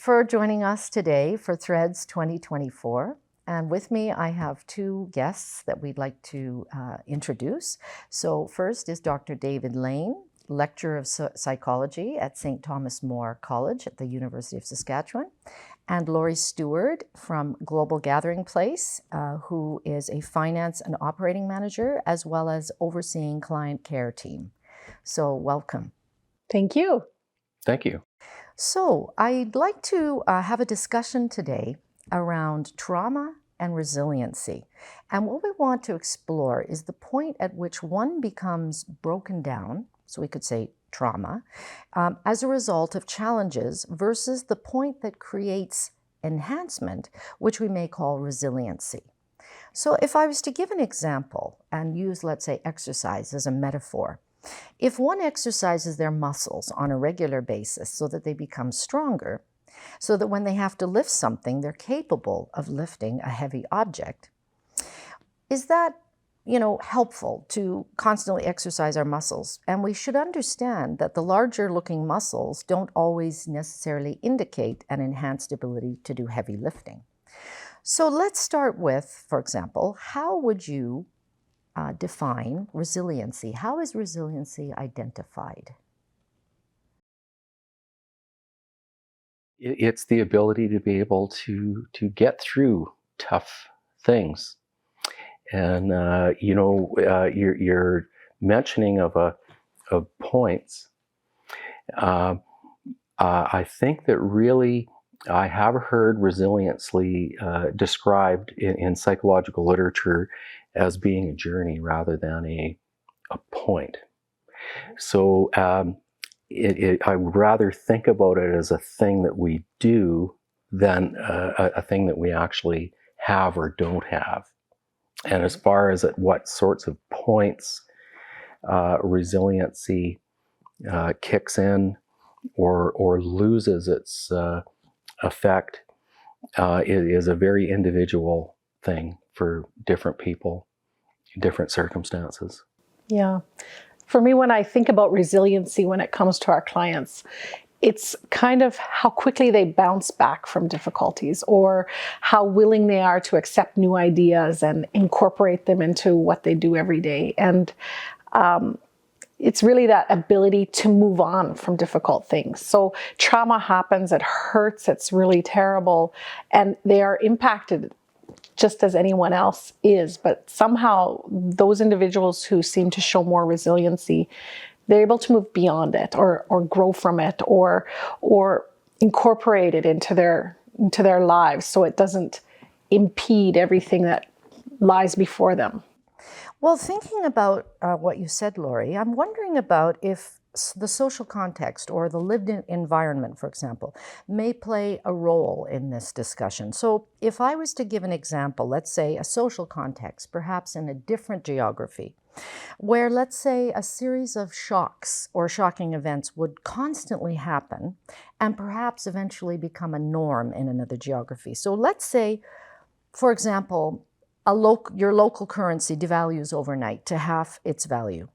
for joining us today for Threads 2024. And with me, I have two guests that we'd like to introduce. So first is Dr. David Lane, Lecturer of Psychology at St. Thomas More College at the University of Saskatchewan, and Laurie Steward from Global Gathering Place, who is a finance and operating manager, as well as overseeing client care team. So welcome. Thank you. Thank you. So I'd like to have a discussion today around trauma and resiliency. And what we want to explore is the point at which one becomes broken down, so we could say trauma, as a result of challenges versus the point that creates enhancement, which we may call resiliency. So if I was to give an example and use, let's say, exercise as a metaphor, if one exercises their muscles on a regular basis so that they become stronger, so that when they have to lift something, they're capable of lifting a heavy object, is that helpful to constantly exercise our muscles? And we should understand that the larger looking muscles don't always necessarily indicate an enhanced ability to do heavy lifting. So let's start with, for example, how would you define resiliency? How is resiliency identified? It's the ability to be able to get through tough things. And your mentioning of points, I think that really I have heard resiliency described in psychological literature as being a journey rather than a point. So I would rather think about it as a thing that we do than a thing that we actually have or don't have. And as far as at what sorts of points resiliency kicks in or loses its effect, it is a very individual thing for different people, different circumstances. Yeah. For me, when I think about resiliency when it comes to our clients, it's kind of how quickly they bounce back from difficulties or how willing they are to accept new ideas and incorporate them into what they do every day. And it's really that ability to move on from difficult things. So trauma happens, it hurts, it's really terrible, and they are impacted just as anyone else is. But somehow those individuals who seem to show more resiliency, they're able to move beyond it or grow from it or incorporate it into their lives so it doesn't impede everything that lies before them. Well, thinking about what you said, Laurie, I'm wondering about if the social context or the lived environment, for example, may play a role in this discussion. So if I was to give an example, let's say a social context, perhaps in a different geography, where let's say a series of shocks or shocking events would constantly happen and perhaps eventually become a norm in another geography. So let's say, for example, your local currency devalues overnight to half its value.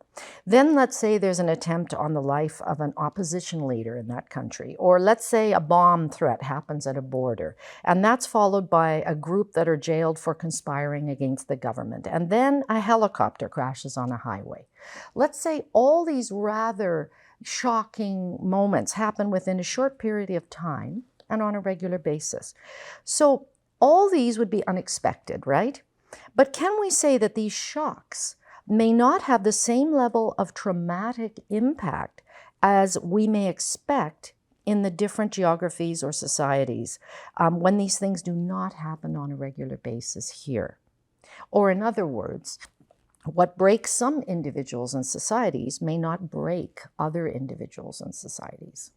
Then let's say there's an attempt on the life of an opposition leader in that country. Or let's say a bomb threat happens at a border, and that's followed by a group that are jailed for conspiring against the government. And then a helicopter crashes on a highway. Let's say all these rather shocking moments happen within a short period of time and on a regular basis. So all these would be unexpected, right? But can we say that these shocks may not have the same level of traumatic impact as we may expect in the different geographies or societies when these things do not happen on a regular basis here? Or in other words, what breaks some individuals and societies may not break other individuals and societies.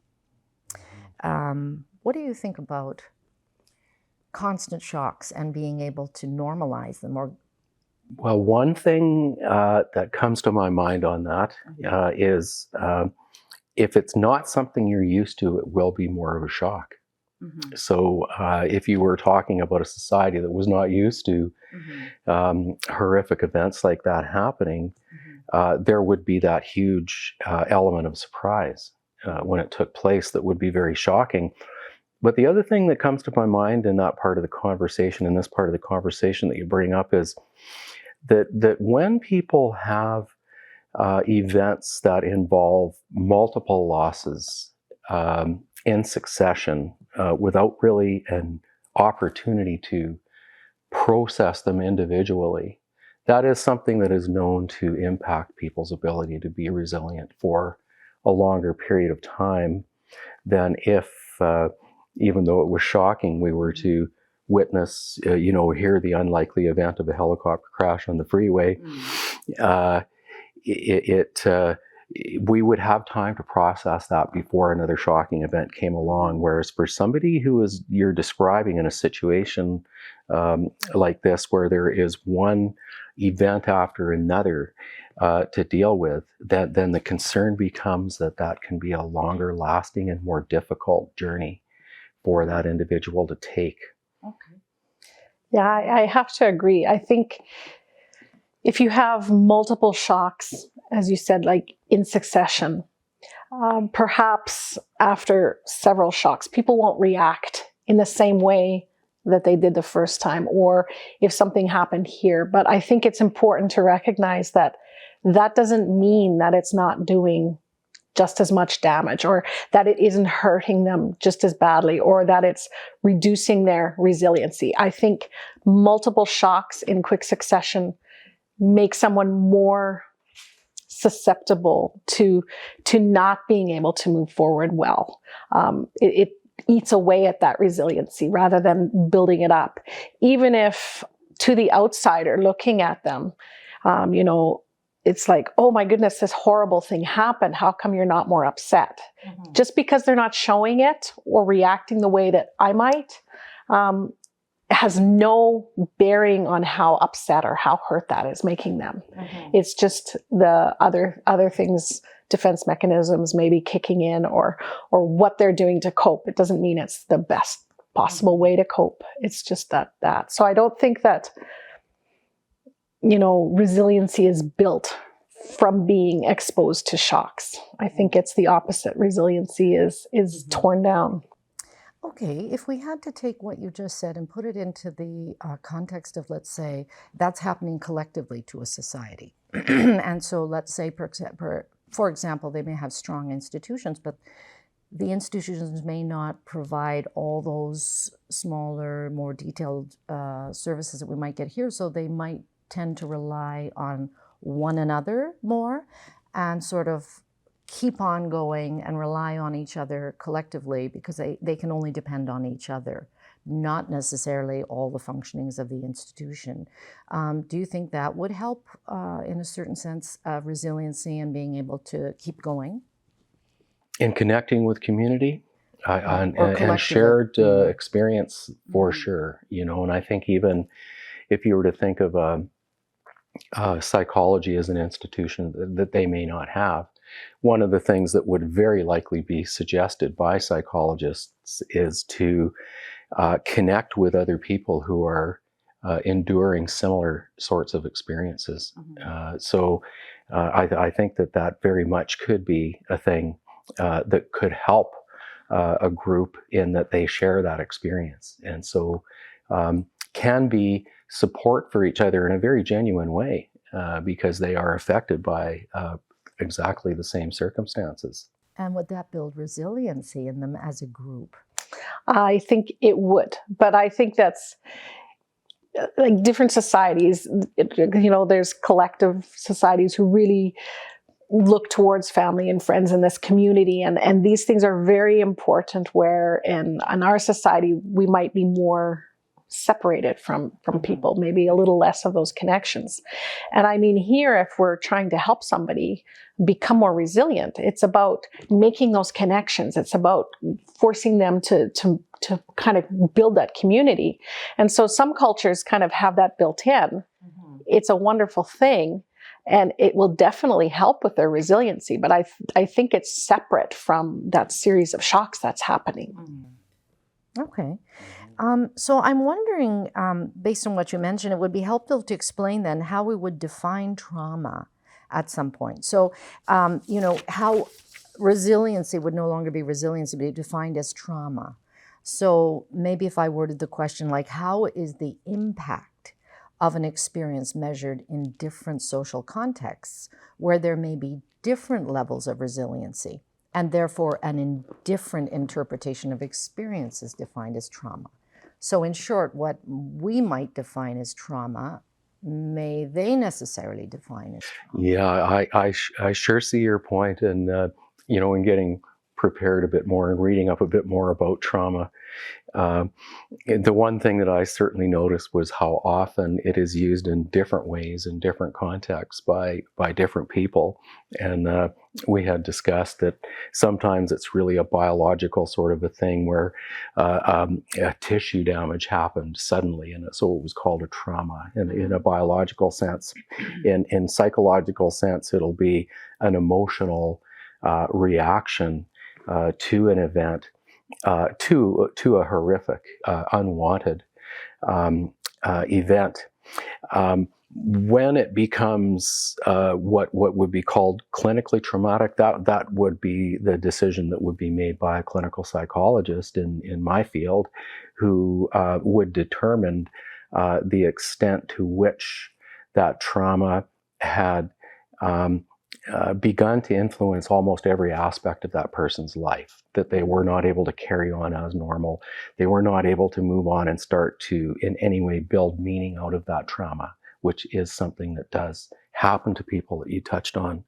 What do you think about constant shocks and being able to normalize them? Or well, one thing that comes to my mind on that is if it's not something you're used to, it will be more of a shock. Mm-hmm. So if you were talking about a society that was not used to horrific events like that happening, there would be that huge element of surprise when it took place that would be very shocking. But the other thing that comes to my mind in that part of the conversation, in this part of the conversation that you bring up, is that when people have events that involve multiple losses in succession without really an opportunity to process them individually, that is something that is known to impact people's ability to be resilient for a longer period of time than if, even though it was shocking, we were to witness, hear the unlikely event of a helicopter crash on the freeway. We would have time to process that before another shocking event came along. Whereas for somebody who is you're describing in a situation like this, where there is one event after another to deal with, then the concern becomes that can be a longer lasting and more difficult journey for that individual to take. Okay. Yeah, I have to agree. I think if you have multiple shocks, as you said, like in succession, perhaps after several shocks, people won't react in the same way that they did the first time, or if something happened here. But I think it's important to recognize that that doesn't mean that it's not doing just as much damage, or that it isn't hurting them just as badly, or that it's reducing their resiliency. I think multiple shocks in quick succession make someone more susceptible to not being able to move forward well. It eats away at that resiliency rather than building it up. Even if to the outsider looking at them, it's like, oh my goodness, this horrible thing happened. How come you're not more upset? Mm-hmm. Just because they're not showing it or reacting the way that I might, has no bearing on how upset or how hurt that is making them. Mm-hmm. It's just the other things, defense mechanisms maybe kicking in, or what they're doing to cope. It doesn't mean it's the best possible way to cope. It's just that. So I don't think that, resiliency is built from being exposed to shocks. I think it's the opposite. Resiliency is torn down. Okay, if we had to take what you just said and put it into the context of, let's say, that's happening collectively to a society. And so let's say, for example, they may have strong institutions, but the institutions may not provide all those smaller, more detailed services that we might get here. So they might tend to rely on one another more and sort of keep on going and rely on each other collectively, because they can only depend on each other, not necessarily all the functionings of the institution. Do you think that would help, in a certain sense, resiliency and being able to keep going? In connecting with community and shared experience, for sure. And I think even if you were to think of psychology as an institution that they may not have, one of the things that would very likely be suggested by psychologists is to connect with other people who are enduring similar sorts of experiences. I think that very much could be a thing that could help a group in that they share that experience. And so can be support for each other in a very genuine way because they are affected by exactly the same circumstances. And would that build resiliency in them as a group? I think it would, but I think that's like different societies. There's collective societies who really look towards family and friends in this community, and these things are very important. Where in our society we might be more separated from people, maybe a little less of those connections. And I mean, here, if we're trying to help somebody become more resilient, it's about making those connections. It's about forcing them to kind of build that community. And so some cultures kind of have that built in. Mm-hmm. It's a wonderful thing, and it will definitely help with their resiliency. But I think it's separate from that series of shocks that's happening. Mm-hmm. Okay. So I'm wondering, based on what you mentioned, it would be helpful to explain then how we would define trauma at some point. So, how resiliency would no longer be resiliency, but defined as trauma. So maybe if I worded the question like, how is the impact of an experience measured in different social contexts where there may be different levels of resiliency, and therefore an indifferent interpretation of experience is defined as trauma. So in short, what we might define as trauma, may they necessarily define as trauma? Yeah, I sure see your point, and in getting prepared a bit more and reading up a bit more about trauma, uh, the one thing that I certainly noticed was how often it is used in different ways in different contexts by different people, and we had discussed that sometimes it's really a biological sort of a thing where a tissue damage happened suddenly, and so it was called a trauma in a biological sense. In psychological sense, it'll be an emotional reaction to an event, to a horrific, unwanted event. When it becomes what would be called clinically traumatic, that would be the decision that would be made by a clinical psychologist in my field, who would determine the extent to which that trauma had begun to influence almost every aspect of that person's life, that they were not able to carry on as normal. They were not able to move on and start to, in any way, build meaning out of that trauma, which is something that does happen to people that you touched on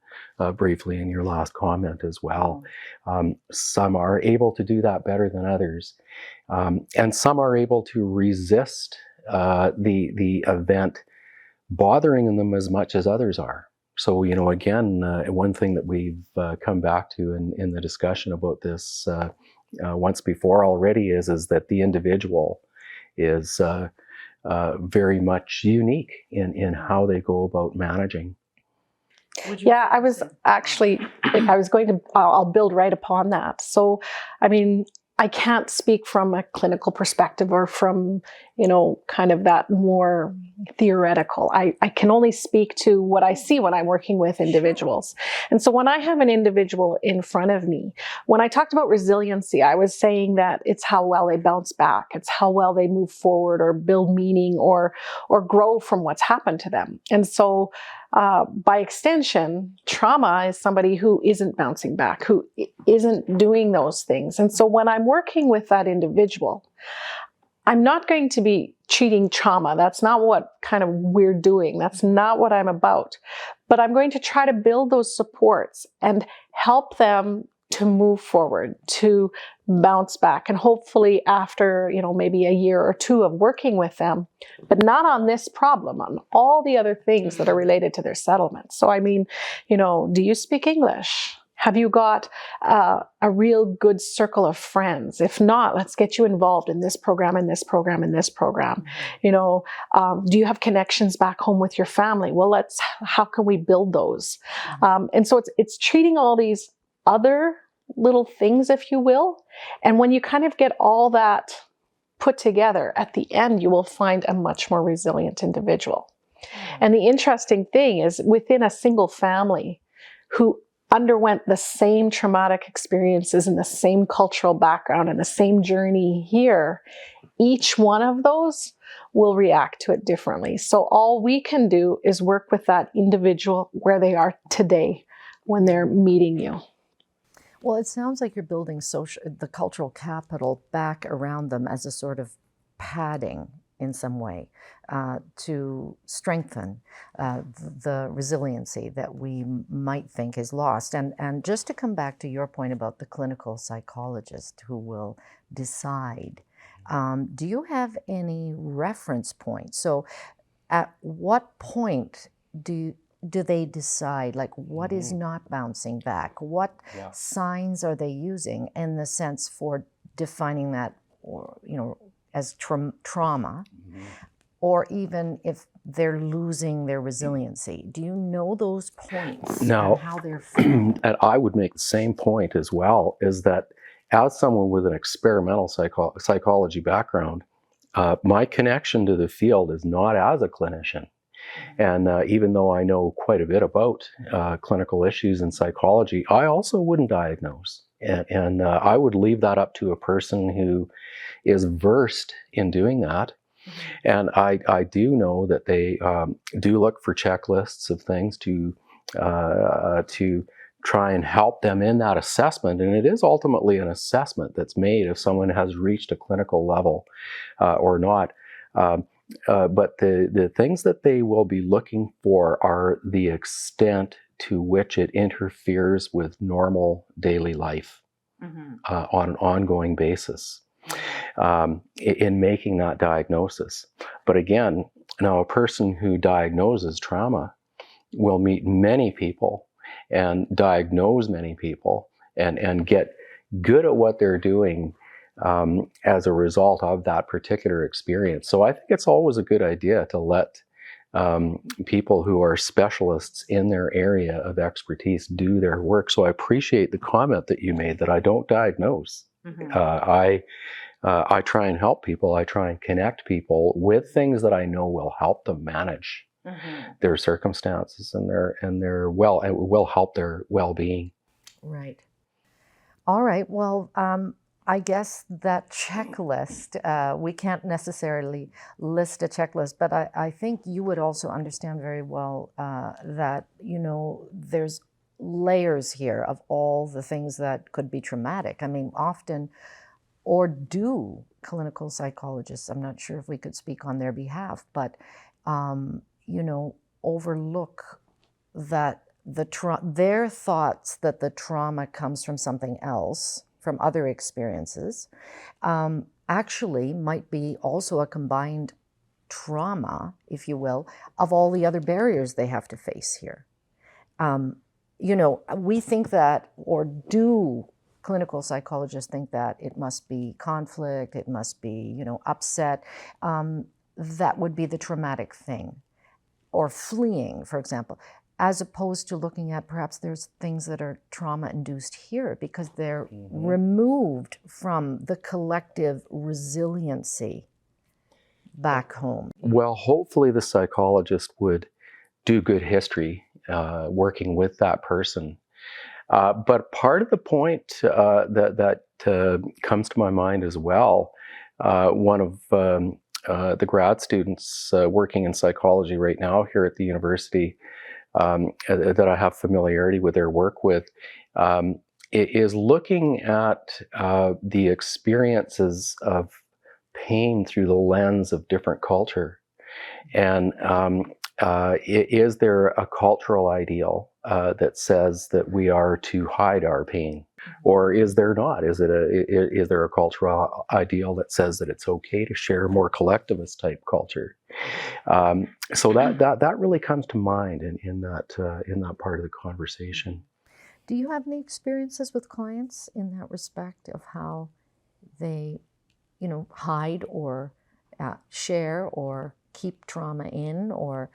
briefly in your last comment as well. Some are able to do that better than others, and some are able to resist the event bothering them as much as others are. So, again, one thing that we've come back to in the discussion about this once before already is that the individual is very much unique in how they go about managing. Yeah, I was actually, I'll build right upon that. So, I mean, I can't speak from a clinical perspective or from, kind of that more theoretical. I can only speak to what I see when I'm working with individuals. And so when I have an individual in front of me, when I talked about resiliency, I was saying that it's how well they bounce back. It's how well they move forward or build meaning or grow from what's happened to them. And so by extension, trauma is somebody who isn't bouncing back, who isn't doing those things. And so when I'm working with that individual, I'm not going to be treating trauma. That's not what kind of we're doing. That's not what I'm about. But I'm going to try to build those supports and help them to move forward, to bounce back. And hopefully after, maybe a year or two of working with them, but not on this problem, on all the other things that are related to their settlement. So, I mean, do you speak English? Have you got a real good circle of friends? If not, let's get you involved in this program, in this program, in this program. Do you have connections back home with your family? Well, how can we build those? And so it's treating all these other little things, if you will. And when you kind of get all that put together, at the end, you will find a much more resilient individual. And the interesting thing is, within a single family who underwent the same traumatic experiences and the same cultural background and the same journey here, each one of those will react to it differently. So all we can do is work with that individual where they are today when they're meeting you. Well, it sounds like you're building the cultural capital back around them as a sort of padding in some way to strengthen the resiliency that we might think is lost. And just to come back to your point about the clinical psychologist who will decide, do you have any reference points? So at what point do they decide, like, what is not bouncing back? What signs are they using in the sense for defining that, or, as trauma, or even if they're losing their resiliency? Do you know those points Now, and how they're found? And I would make the same point as well, is that as someone with an experimental psychology background, my connection to the field is not as a clinician. And even though I know quite a bit about clinical issues in psychology, I also wouldn't diagnose. And I would leave that up to a person who is versed in doing that. And I do know that they do look for checklists of things to try and help them in that assessment. And it is ultimately an assessment that's made if someone has reached a clinical level or not. But the things that they will be looking for are the extent to which it interferes with normal daily life on an ongoing basis in making that diagnosis. But again, now a person who diagnoses trauma will meet many people and diagnose many people and get good at what they're doing as a result of that particular experience. So I think it's always a good idea to let people who are specialists in their area of expertise do their work. So I appreciate the comment that you made that I don't diagnose. I try and help people. I try and connect people with things that I know will help them manage their circumstances and their it will help their well-being. Right. All right. Well, I guess that checklist, we can't necessarily list a checklist, but I think you would also understand very well that, there's layers here of all the things that could be traumatic. I mean, often, or do clinical psychologists, I'm not sure if we could speak on their behalf, but, overlook that their thoughts that the trauma comes from something else, from other experiences, actually might be also a combined trauma, if you will, of all the other barriers they have to face here. We think that, or do clinical psychologists think that it must be conflict, it must be, upset. That would be the traumatic thing. Or fleeing, for example, as opposed to looking at perhaps there's things that are trauma-induced here because they're removed from the collective resiliency back home. Well, hopefully the psychologist would do good history working with that person. But part of the point that comes to my mind as well, one of the grad students working in psychology right now here at the university that I have familiarity with their work with, is looking at the experiences of pain through the lens of different culture. And is there a cultural ideal that says that we are to hide our pain? Or is there not? Is there a cultural ideal that says that it's okay to share, more collectivist type culture? So that really comes to mind in that part of the conversation. Do you have any experiences with clients in that respect of how they, hide or share or keep trauma in, or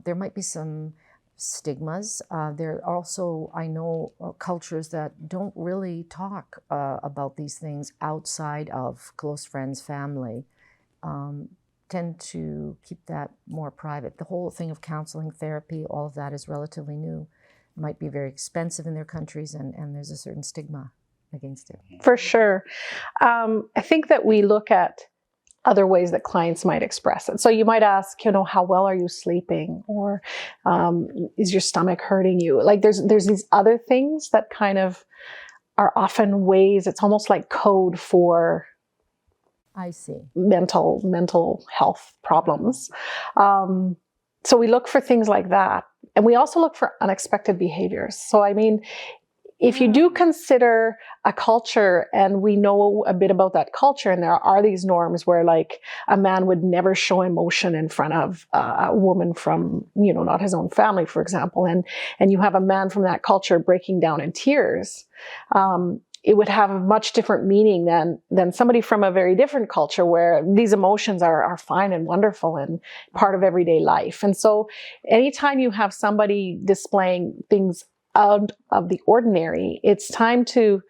there might be some stigmas. There are also, I know, cultures that don't really talk about these things outside of close friends, family, tend to keep that more private. The whole thing of counseling, therapy, all of that is relatively new. It might be very expensive in their countries, and there's a certain stigma against it. For sure. I think that we look at other ways that clients might express it. So you might ask, how well are you sleeping? Or is your stomach hurting you? Like there's these other things that kind of are often ways, it's almost like code for I see. mental health problems. So we look for things like that. And we also look for unexpected behaviors. So, I mean, if you do consider a culture and we know a bit about that culture, and there are these norms where like a man would never show emotion in front of a woman from, not his own family, for example, and you have a man from that culture breaking down in tears, it would have a much different meaning than somebody from a very different culture where these emotions are fine and wonderful and part of everyday life. And so anytime you have somebody displaying things out of the ordinary, it's time to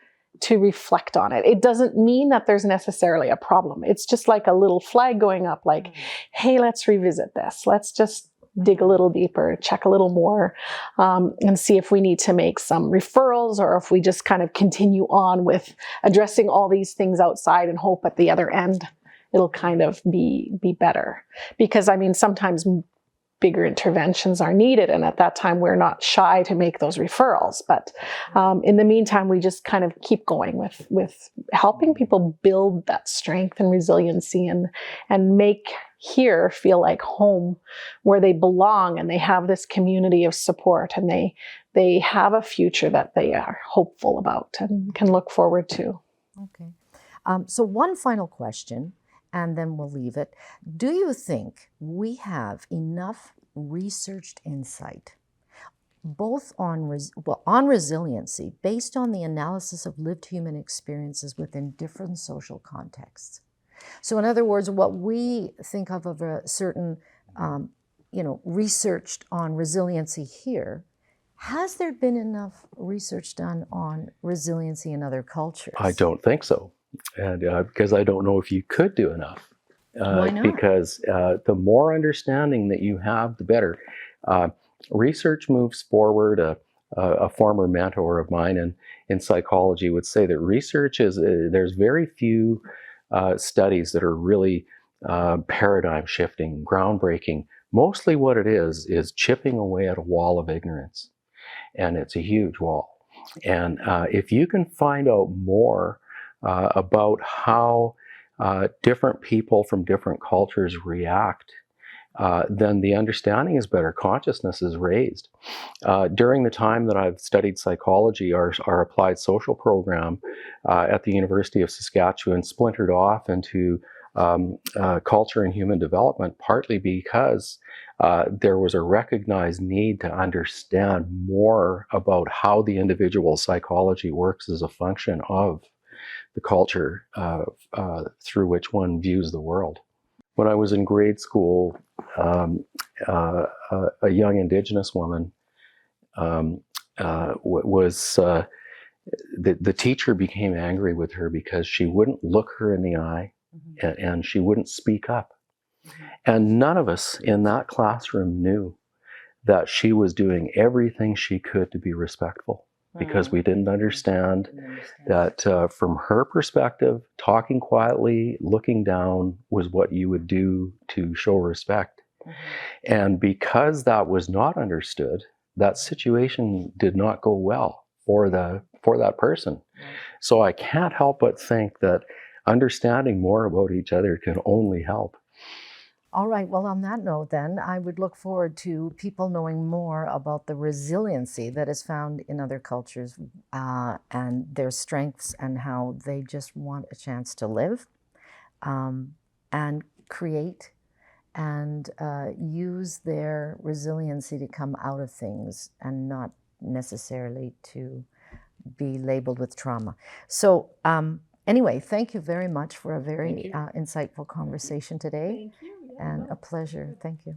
reflect on it. It doesn't mean that there's necessarily a problem. It's just like a little flag going up like, hey, let's revisit this. Let's just dig a little deeper, check a little more, and see if we need to make some referrals, or if we just kind of continue on with addressing all these things outside and hope at the other end it'll kind of be better. Because I mean, sometimes bigger interventions are needed, and at that time we're not shy to make those referrals. But in the meantime, we just kind of keep going with helping people build that strength and resiliency, and make here feel like home, where they belong and they have this community of support, and they have a future that they are hopeful about and can look forward to. Okay. So one final question, and then we'll leave it. Do you think we have enough researched insight, both on resiliency, based on the analysis of lived human experiences within different social contexts? So in other words, what we think of a certain, researched on resiliency here, has there been enough research done on resiliency in other cultures? I don't think so. And because I don't know if you could do enough. Why not? Because the more understanding that you have, the better. Research moves forward. A former mentor of mine in psychology would say that research there's very few studies that are really paradigm shifting, groundbreaking. Mostly what it is chipping away at a wall of ignorance. And it's a huge wall. And if you can find out more about how different people from different cultures react, then the understanding is better, consciousness is raised. During the time that I've studied psychology, our applied social program at the University of Saskatchewan splintered off into culture and human development, partly because there was a recognized need to understand more about how the individual psychology works as a function of the culture through which one views the world. When I was in grade school, a young Indigenous woman was the teacher became angry with her because she wouldn't look her in the eye, and she wouldn't speak up. And none of us in that classroom knew that she was doing everything she could to be respectful, because we didn't understand that from her perspective, talking quietly, looking down was what you would do to show respect. And because that was not understood, that situation did not go well for that person. So I can't help but think that understanding more about each other can only help. All right. Well, on that note, then, I would look forward to people knowing more about the resiliency that is found in other cultures and their strengths, and how they just want a chance to live and create and use their resiliency to come out of things, and not necessarily to be labeled with trauma. So anyway, thank you very much for a very insightful conversation today. Thank you. And a pleasure. Thank you.